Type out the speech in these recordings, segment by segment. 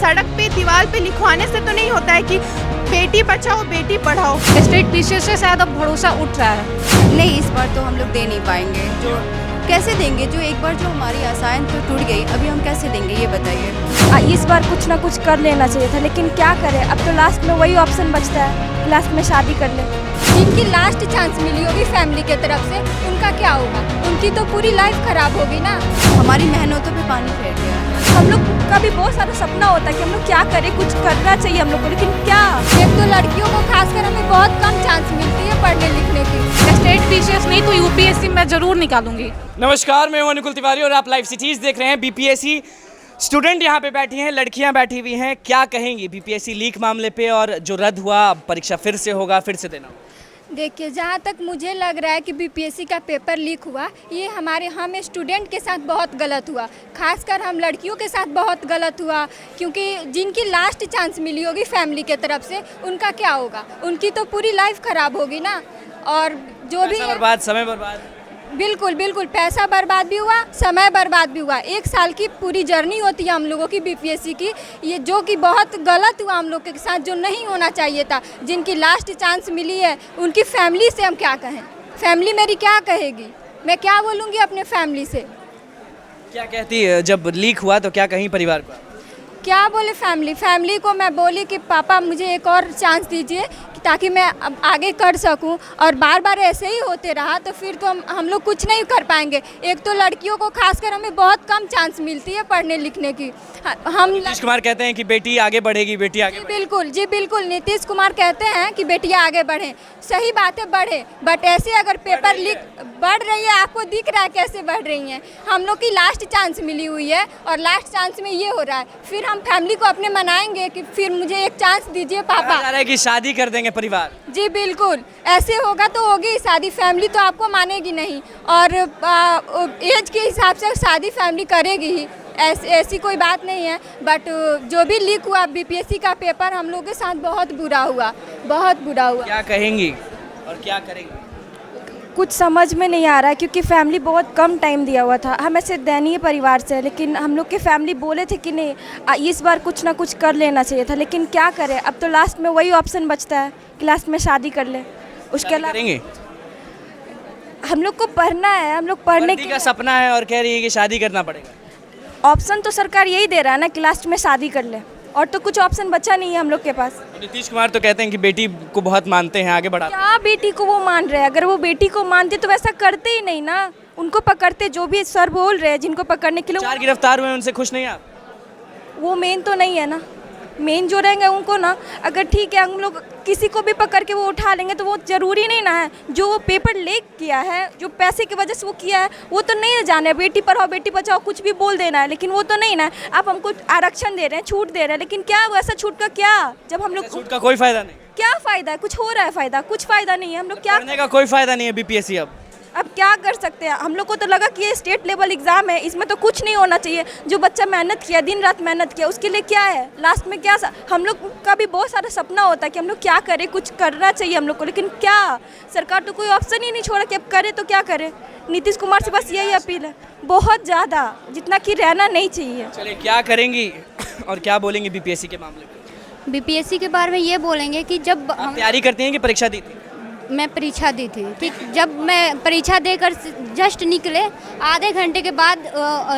सड़क पे दीवार पे लिखवाने से तो नहीं होता है कि बेटी बचाओ बेटी पढ़ाओ। स्टेट टीचर से शायद अब भरोसा उठ रहा है। नहीं, इस बार तो हम लोग दे नहीं पाएंगे। जो कैसे देंगे? जो एक बार जो हमारी आशाएं तो टूट गई, अभी हम कैसे देंगे ये बताइए। इस बार कुछ ना कुछ कर लेना चाहिए था, लेकिन क्या करें, अब तो लास्ट में वही ऑप्शन बचता है, लास्ट में शादी कर ले। जिनकी लास्ट चांस मिली होगी फैमिली के तरफ से, उनका क्या होगा? उनकी तो पूरी लाइफ खराब होगी ना। हमारी मेहनतों पे पानी फेर दिया। हम लोग का भी बहुत सारा सपना होता है कि हम लोग क्या करें, कुछ करना चाहिए हम लोग को, लेकिन क्या। एक तो लड़कियों को खासकर हमें बहुत कम चांस मिलती है पढ़ने लिखने की। स्टेट टीचर्स नहीं तो यूपीएससी मैं जरूर निकालूंगी। नमस्कार, मैं हूं अनुकुल तिवारी और आप लाइव सिटीज देख रहे हैं। बीपीएससी स्टूडेंट यहाँ पे बैठी हैं, लड़कियाँ बैठी हुई हैं। क्या कहेंगी बीपीएससी लीक मामले पे, और जो रद्द हुआ परीक्षा फिर से होगा, फिर से देना होगा? देखिए, जहाँ तक मुझे लग रहा है कि बीपीएससी का पेपर लीक हुआ, ये हम स्टूडेंट के साथ बहुत गलत हुआ। खासकर हम लड़कियों के साथ बहुत गलत हुआ, क्योंकि जिनकी लास्ट चांस मिली होगी फैमिली के तरफ से, उनका क्या होगा? उनकी तो पूरी लाइफ खराब होगी ना। और जो भी बर्बाद, समय बर्बाद। बिल्कुल बिल्कुल, पैसा बर्बाद भी हुआ, समय बर्बाद भी हुआ। एक साल की पूरी जर्नी होती है हम लोगों की बीपीएससी की, ये जो कि बहुत गलत हुआ हम लोग के साथ, जो नहीं होना चाहिए था। जिनकी लास्ट चांस मिली है, उनकी फैमिली से हम क्या कहें? फैमिली मेरी क्या कहेगी? मैं क्या बोलूँगी अपने फैमिली से? क्या कहती है जब लीक हुआ तो क्या कहीं परिवार को? क्या बोले फैमिली को मैं बोली कि पापा मुझे एक और चांस दीजिए ताकि मैं अब आगे कर सकूं, और बार बार ऐसे ही होते रहा तो फिर तो हम लोग कुछ नहीं कर पाएंगे। एक तो लड़कियों को खासकर हमें बहुत कम चांस मिलती है पढ़ने लिखने की। हम नीतीश कुमार कहते हैं कि बेटी आगे बढ़ेगी, बेटी आगे बढ़ेगी। बिल्कुल जी बिल्कुल, नीतीश कुमार कहते हैं कि बेटियां आगे बढ़ें। सही बात है, बढ़े, बट ऐसे अगर पेपर लीक बढ़ रही है, आपको दिख रहा है कैसे बढ़ रही हैं? हम लोग की लास्ट चांस मिली हुई है और लास्ट चांस में ये हो रहा है। फिर हम फैमिली को अपने मनाएंगे कि फिर मुझे एक चांस दीजिए पापा। कहा जा रहा है कि शादी कर देंगे परिवार। जी बिल्कुल, ऐसे होगा तो होगी शादी, फैमिली तो आपको मानेगी नहीं, और एज के हिसाब से शादी फैमिली करेगी ही, ऐसी कोई बात नहीं है। बट जो भी लीक हुआ बीपीएससी का पेपर, हम लोगों के साथ बहुत बुरा हुआ, बहुत बुरा हुआ। क्या कहेंगी और क्या करेंगी? कुछ समझ में नहीं आ रहा है, क्योंकि फैमिली बहुत कम टाइम दिया हुआ था। हम ऐसे दयनीय परिवार से, लेकिन हम लोग के फैमिली बोले थे कि नहीं इस बार कुछ ना कुछ कर लेना चाहिए था, लेकिन क्या करें, अब तो लास्ट में वही ऑप्शन बचता है कि लास्ट में शादी कर ले। उसके अलावा करेंगे? हम लोग को पढ़ना है, हम लोग पढ़ने का सपना है और कह रही है कि शादी करना पड़ेगा। ऑप्शन तो सरकार यही दे रहा है ना कि लास्ट में शादी कर ले, और तो कुछ ऑप्शन बचा नहीं है हम लोग के पास। नीतीश कुमार तो कहते हैं कि बेटी को बहुत मानते हैं, आगे बढ़ाते हैं। क्या बेटी को वो मान रहे हैं? अगर वो बेटी को मानते तो वैसा करते ही नहीं ना, उनको पकड़ते। जो भी सर बोल रहे हैं जिनको पकड़ने के लिए, 4 गिरफ्तार हुए, उनसे खुश नहीं आप? वो मेन तो नहीं है ना। मेन जो रहेंगे उनको ना, अगर ठीक है हम लोग किसी को भी पकड़ के वो उठा लेंगे तो वो ज़रूरी नहीं ना है। जो वो पेपर लीक किया है, जो पैसे की वजह से वो किया है, वो तो नहीं जाने बेटी पढ़ाओ बेटी बचाओ कुछ भी बोल देना है, लेकिन वो तो नहीं ना। आप हमको आरक्षण दे रहे हैं, छूट दे रहे हैं, लेकिन क्या वैसा छूट का क्या? जब हम लोग छूट का कोई फायदा नहीं। क्या फ़ायदा है? कुछ हो रहा है फ़ायदा? कुछ फ़ायदा नहीं है। हम लोग क्या पढ़ने का कोई फायदा नहीं है बीपीएससी। अब क्या कर सकते हैं? हम लोग को तो लगा कि ये स्टेट लेवल एग्ज़ाम है, इसमें तो कुछ नहीं होना चाहिए। जो बच्चा मेहनत किया, दिन रात मेहनत किया, उसके लिए क्या है लास्ट में? क्या हम लोग का भी बहुत सारा सपना होता है कि हम लोग क्या करें, कुछ करना चाहिए हम लोग को, लेकिन क्या, सरकार तो कोई ऑप्शन ही नहीं छोड़ा कि अब करे तो क्या करे। नीतीश कुमार से बस यही अपील है, बहुत ज़्यादा, जितना कि रहना नहीं चाहिए। चलिए, क्या करेंगी और क्या बोलेंगे बीपीएससी के मामले में? बीपीएससी के बारे में ये बोलेंगे कि जब आप तैयारी करती हैं कि परीक्षा दी थी? मैं परीक्षा दी थी, ठीक। जब मैं परीक्षा देकर जस्ट निकले, आधे घंटे के बाद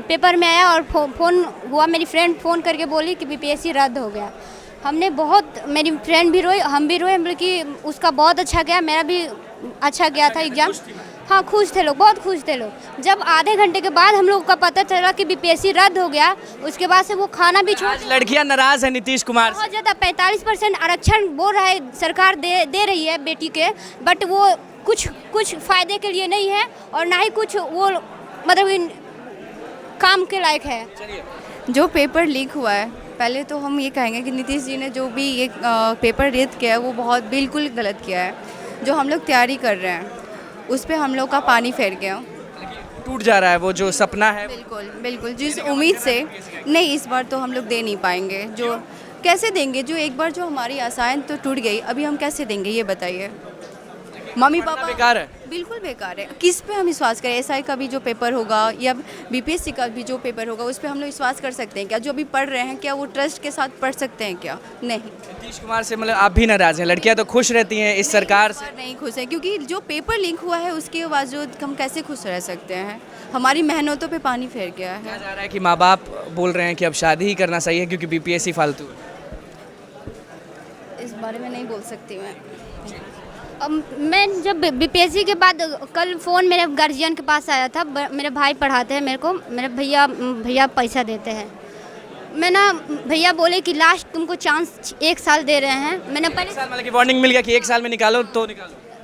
पेपर में आया और फ़ोन हुआ। मेरी फ्रेंड फ़ोन करके बोली कि बीपीएससी रद्द हो गया। हमने बहुत, मेरी फ्रेंड भी रोई, हम भी रोए, बल्कि उसका बहुत अच्छा गया, मेरा भी अच्छा गया था एग्ज़ाम। हाँ, खुश थे लोग, बहुत खुश थे लोग। जब आधे घंटे के बाद हम लोगों का पता चला कि बीपीएससी रद्द हो गया, उसके बाद से वो खाना भी छोड़। लड़कियां नाराज है नीतीश कुमार से। बहुत ज़्यादा, 45% आरक्षण बोल रहा है सरकार दे रही है बेटी के, बट वो कुछ फ़ायदे के लिए नहीं है, और ना ही कुछ वो मतलब काम के लायक है। जो पेपर लीक हुआ है, पहले तो हम ये कहेंगे कि नीतीश जी ने जो भी ये पेपर रद्द किया है वो बहुत बिल्कुल गलत किया है। जो हम लोग तैयारी कर रहे हैं उस पर हम लोग का पानी फेर गया, टूट जा रहा है वो जो सपना है। बिल्कुल बिल्कुल, जिस उम्मीद से। नहीं, इस बार तो हम लोग दे नहीं पाएंगे। जो कैसे देंगे? जो एक बार जो हमारी आशाएं तो टूट गई, अभी हम कैसे देंगे ये बताइए। मम्मी पढ़ना पापा बेकार है। बिल्कुल बेकार है। किस पे हम विश्वास करें? एसआई का भी जो पेपर होगा या बीपीएससी का भी जो पेपर होगा उस पे हम लोग विश्वास कर सकते हैं क्या? जो अभी पढ़ रहे हैं क्या वो ट्रस्ट के साथ पढ़ सकते हैं क्या? नहीं। नीतीश कुमार से मतलब आप भी नाराज हैं? लड़कियां तो खुश रहती हैं इस सरकार से। और नहीं खुश है क्योंकि जो पेपर लीक हुआ है उसके बावजूद हम कैसे खुश रह सकते हैं? हमारी मेहनतों पे पानी फेर गया है। कहा जा रहा है कि माँ बाप बोल रहे हैं कि अब शादी ही करना सही है क्योंकि बीपीएससी फालतू है। इस बारे में नहीं बोल सकती मैं। मैं जब बीपीएससी के बाद कल फ़ोन मेरे गार्जियन के पास आया था। मेरे भाई पढ़ाते हैं मेरे को, मेरे भैया पैसा देते हैं। मैं ना भैया बोले कि लास्ट तुमको चांस 1 साल दे रहे हैं। मैंने पहले 1 साल मतलब कि वार्निंग मिल गया कि 1 साल में निकालो तो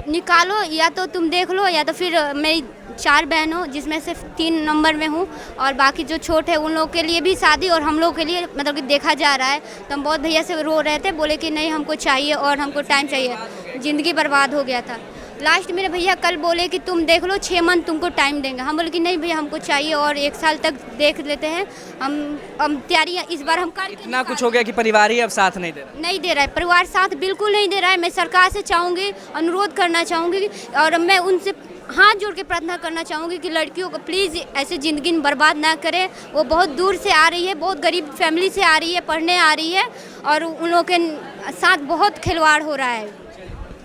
निकालो या तो तुम देख लो या तो फिर मेरी 4 बहन हो जिसमें से 3 नंबर में हूँ और बाकी जो छोटे हैं उन लोगों के लिए भी शादी और हम लोग के लिए मतलब कि देखा जा रहा है। तो हम बहुत भैया से रो रहे थे, बोले कि नहीं हमको चाहिए और हमको टाइम चाहिए, ज़िंदगी बर्बाद हो गया था। लास्ट मेरे भैया कल बोले कि तुम देख लो 6 मंथ तुमको टाइम देंगे। हम बोले कि नहीं भैया हमको चाहिए और 1 साल तक देख लेते हैं। हम तैयारी इस बार हम कर इतना कुछ हो गया कि परिवार ही अब साथ नहीं दे रहा। नहीं दे रहा है, परिवार साथ बिल्कुल नहीं दे रहा है। मैं सरकार से चाहूँगी, अनुरोध करना चाहूँगी और मैं उनसे हाथ जोड़ के प्रार्थना करना चाहूँगी कि लड़कियों को प्लीज़ ऐसे ज़िंदगी में बर्बाद ना करें। वो बहुत दूर से आ रही है, बहुत गरीब फैमिली से आ रही है, पढ़ने आ रही है और उन लोगों के साथ बहुत खिलवाड़ हो रहा है।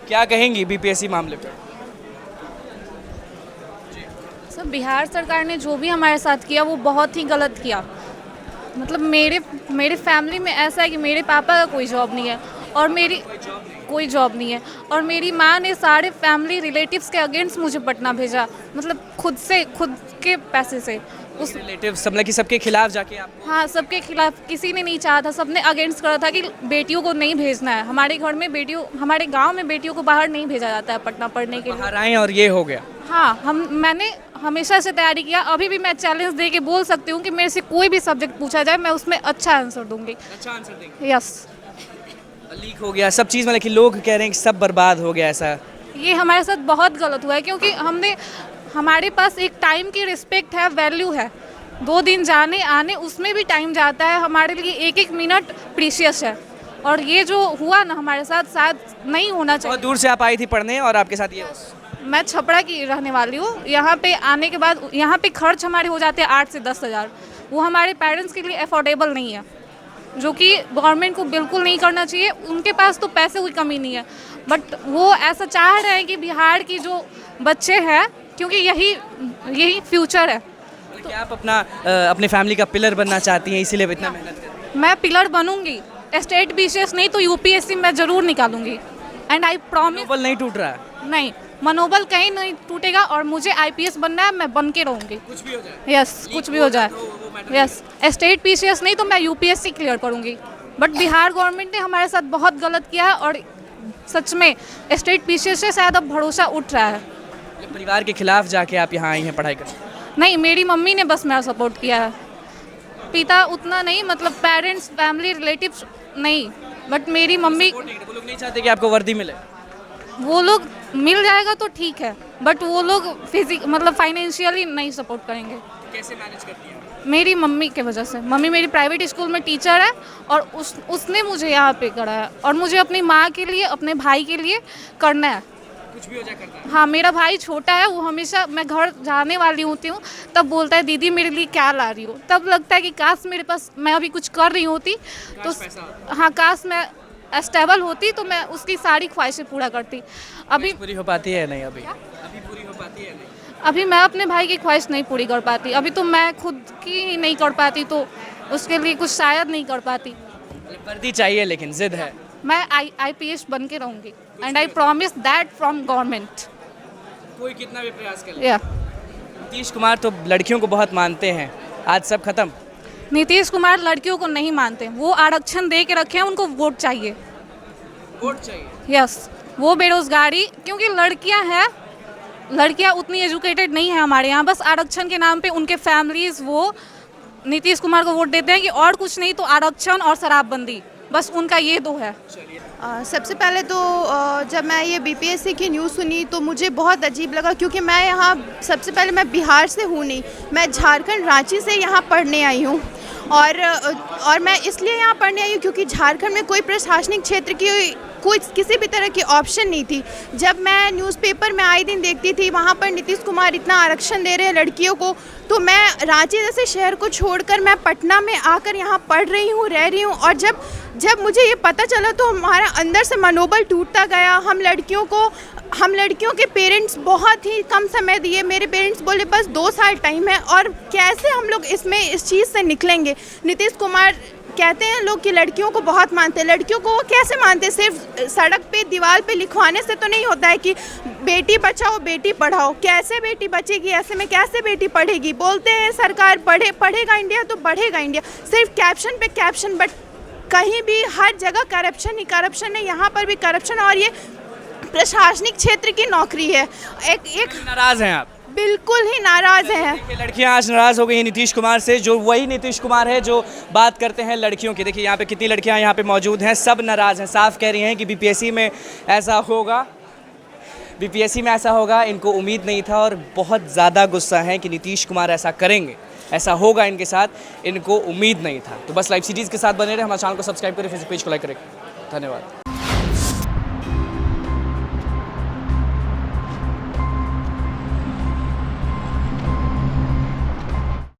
क्या कहेंगी बीपीएससी मामले पर? सब बिहार सरकार ने जो भी हमारे साथ किया वो बहुत ही गलत किया। मतलब मेरे फैमिली में ऐसा है कि मेरे पापा का कोई जॉब नहीं है और मेरी कोई जॉब नहीं है और मेरी माँ ने सारे फैमिली रिलेटिव्स के अगेंस्ट मुझे पटना भेजा। मतलब खुद के पैसे से उस रिलेटिव्स मतलब कि सबके खिलाफ जाके आप? हाँ, सबके खिलाफ। किसी ने नहीं चाहा था, सबने अगेंस्ट करा था कि बेटियों को नहीं भेजना है। हमारे घर में हमारे गांव में बेटियों को बाहर नहीं भेजा जाता है पटना पढ़ने के लिए। बाहर आए और ये हो गया। हाँ, मैंने हमेशा से तैयारी किया। अभी भी मैं चैलेंज दे के बोल सकती हूँ कि मेरे से कोई भी सब्जेक्ट पूछा जाए मैं उसमें अच्छा आंसर दूंगी। अच्छा आंसर देंगे? यस। लीक हो गया सब चीज़, मतलब कि लोग कह रहे हैं कि सब बर्बाद हो गया। ऐसा ये हमारे साथ बहुत गलत हुआ है क्योंकि हमारे पास एक टाइम की रिस्पेक्ट है, वैल्यू है। 2 दिन जाने आने उसमें भी टाइम जाता है। हमारे लिए एक मिनट प्रीशियस है और ये जो हुआ ना हमारे साथ शायद नहीं होना चाहिए। बहुत दूर से आप आई थी पढ़ने और आपके साथ ये? मैं छपरा की रहने वाली हूँ। यहाँ पे आने के बाद यहाँ पे खर्च हमारे हो जाते हैं 8 से 10 हज़ार। वो हमारे पेरेंट्स के लिए अफोर्डेबल नहीं है, जो कि गवर्नमेंट को बिल्कुल नहीं करना चाहिए। उनके पास तो पैसे कोई कमी नहीं है बट वो ऐसा चाह रहे हैं कि बिहार की जो बच्चे हैं, क्योंकि यही फ्यूचर है। तो क्या आप अपने फैमिली का पिलर बनना चाहती हैं इसीलिए इतना मेहनत कर रही हैं? मैं पिलर बनूंगी। स्टेट बीसीएस नहीं तो यूपीएससी मैं ज़रूर निकालूंगी एंड आई प्रॉमिस। मनोबल नहीं टूट रहा है? नहीं, मनोबल कहीं नहीं टूटेगा और मुझे आईपीएस बनना है। मैं बन के रहूँगी। कुछ भी हो जाए? यस, कुछ भी हो जाए। यस, स्टेट पीसीएस नहीं तो मैं यूपीएससी क्लियर करूँगी। बट बिहार गवर्नमेंट ने हमारे साथ बहुत गलत किया है और सच में स्टेट पीसीएस से शायद अब भरोसा उठ रहा है। परिवार के खिलाफ जाके आप यहाँ आई हैं पढ़ाई करने? नहीं, मेरी मम्मी ने बस मेरा सपोर्ट किया है, पिता उतना नहीं। मतलब पेरेंट्स, फैमिली, रिलेटिव्स नहीं, बट मेरी मम्मी। वो लोग नहीं चाहते कि आपको वर्दी मिले? वो लोग मिल जाएगा तो ठीक है बट वो लोग मतलब फाइनेंशियली नहीं सपोर्ट करेंगे। कैसे मैनेज करती हैं? मेरी मम्मी के वजह से। मम्मी मेरी प्राइवेट स्कूल में टीचर है और उसने मुझे यहाँ पे करा है और मुझे अपनी माँ के लिए, अपने भाई के लिए करना है। कुछ भी हो जाए करना है? हाँ, मेरा भाई छोटा है, वो हमेशा मैं घर जाने वाली होती हूँ तब बोलता है दीदी मेरे लिए क्या ला रही हो। तब लगता है कि काश मेरे पास मैं अभी कुछ कर रही होती तो हाँ, काश मैं स्टेबल होती तो मैं उसकी सारी ख्वाहिशें पूरा करती। अभी पूरी हो पाती है नहीं? अभी पूरी हो पाती है नहीं? अभी मैं अपने भाई की ख्वाहिश नहीं पूरी कर पाती। अभी तो मैं खुद की ही नहीं कर पाती तो उसके लिए कुछ शायद नहीं कर पाती। वर्दी चाहिए लेकिन जिद है। मैं आईपीएस बन के रहूँगी and I promise that from government. कोई कितना भी प्रयास कर ले। या नीतीश कुमार तो लड़कियों को बहुत मानते हैं, आज सब खत्म। नीतीश कुमार लड़कियों को नहीं मानते। वो आरक्षण दे के रखे हैं, उनको वोट चाहिए। वोट चाहिए? यस, वो बेरोजगारी, क्योंकि लड़कियां उतनी एजुकेटेड नहीं है हमारे यहाँ। बस आरक्षण के नाम पे उनके फैमिलीज वो नीतीश कुमार को वोट देते हैं कि और कुछ नहीं तो आरक्षण और शराबबंदी, बस उनका ये 2 है। सबसे पहले तो जब मैं ये बीपीएससी की न्यूज़ सुनी तो मुझे बहुत अजीब लगा क्योंकि मैं यहाँ सबसे पहले मैं बिहार से हूँ नहीं, मैं झारखंड रांची से यहाँ पढ़ने आई हूँ और मैं इसलिए यहाँ पढ़ने आई हूँ क्योंकि झारखंड में कोई प्रशासनिक क्षेत्र की कुछ किसी भी तरह की ऑप्शन नहीं थी। जब मैं न्यूज़पेपर में आए दिन देखती थी वहाँ पर नीतीश कुमार इतना आरक्षण दे रहे हैं लड़कियों को, तो मैं रांची जैसे शहर को छोड़कर मैं पटना में आकर यहाँ पढ़ रही हूँ, रह रही हूँ। और जब मुझे ये पता चला तो हमारा अंदर से मनोबल टूटता गया। हम लड़कियों के पेरेंट्स बहुत ही कम समय दिए। मेरे पेरेंट्स बोले बस 2 साल टाइम है, और कैसे हम लोग इस चीज़ से निकलेंगे। नीतीश कुमार कहते हैं लोग कि लड़कियों को बहुत मानते हैं, लड़कियों को वो कैसे मानते हैं? सिर्फ सड़क पे दीवार पे लिखवाने से तो नहीं होता है कि बेटी बचाओ बेटी पढ़ाओ। कैसे बेटी बचेगी? ऐसे में कैसे बेटी पढ़ेगी? बोलते हैं सरकार पढ़ेगा इंडिया तो बढ़ेगा इंडिया, सिर्फ कैप्शन पे कैप्शन, बट कहीं भी हर जगह करप्शन ही करप्शन है। यहाँ पर भी करप्शन, और ये प्रशासनिक क्षेत्र की नौकरी है। एक नाराज हैं आप? बिल्कुल ही नाराज हैं। देखिए, लड़कियां आज नाराज हो गई हैं नीतीश कुमार से, जो वही नीतीश कुमार है जो बात करते हैं लड़कियों की। देखिए यहाँ पे कितनी लड़कियां यहाँ पे मौजूद हैं, सब नाराज हैं, साफ कह रही हैं कि बीपीएससी में ऐसा होगा, बीपीएससी में ऐसा होगा, इनको उम्मीद नहीं था और बहुत ज़्यादा गुस्सा है कि नीतीश कुमार ऐसा करेंगे, ऐसा होगा इनके साथ, इनको उम्मीद नहीं था। तो बस लाइव सिटीज़ के साथ बने रहे, हमारे चैनल को सब्सक्राइब करें, फेसबुक पेज को लाइक करें। धन्यवाद।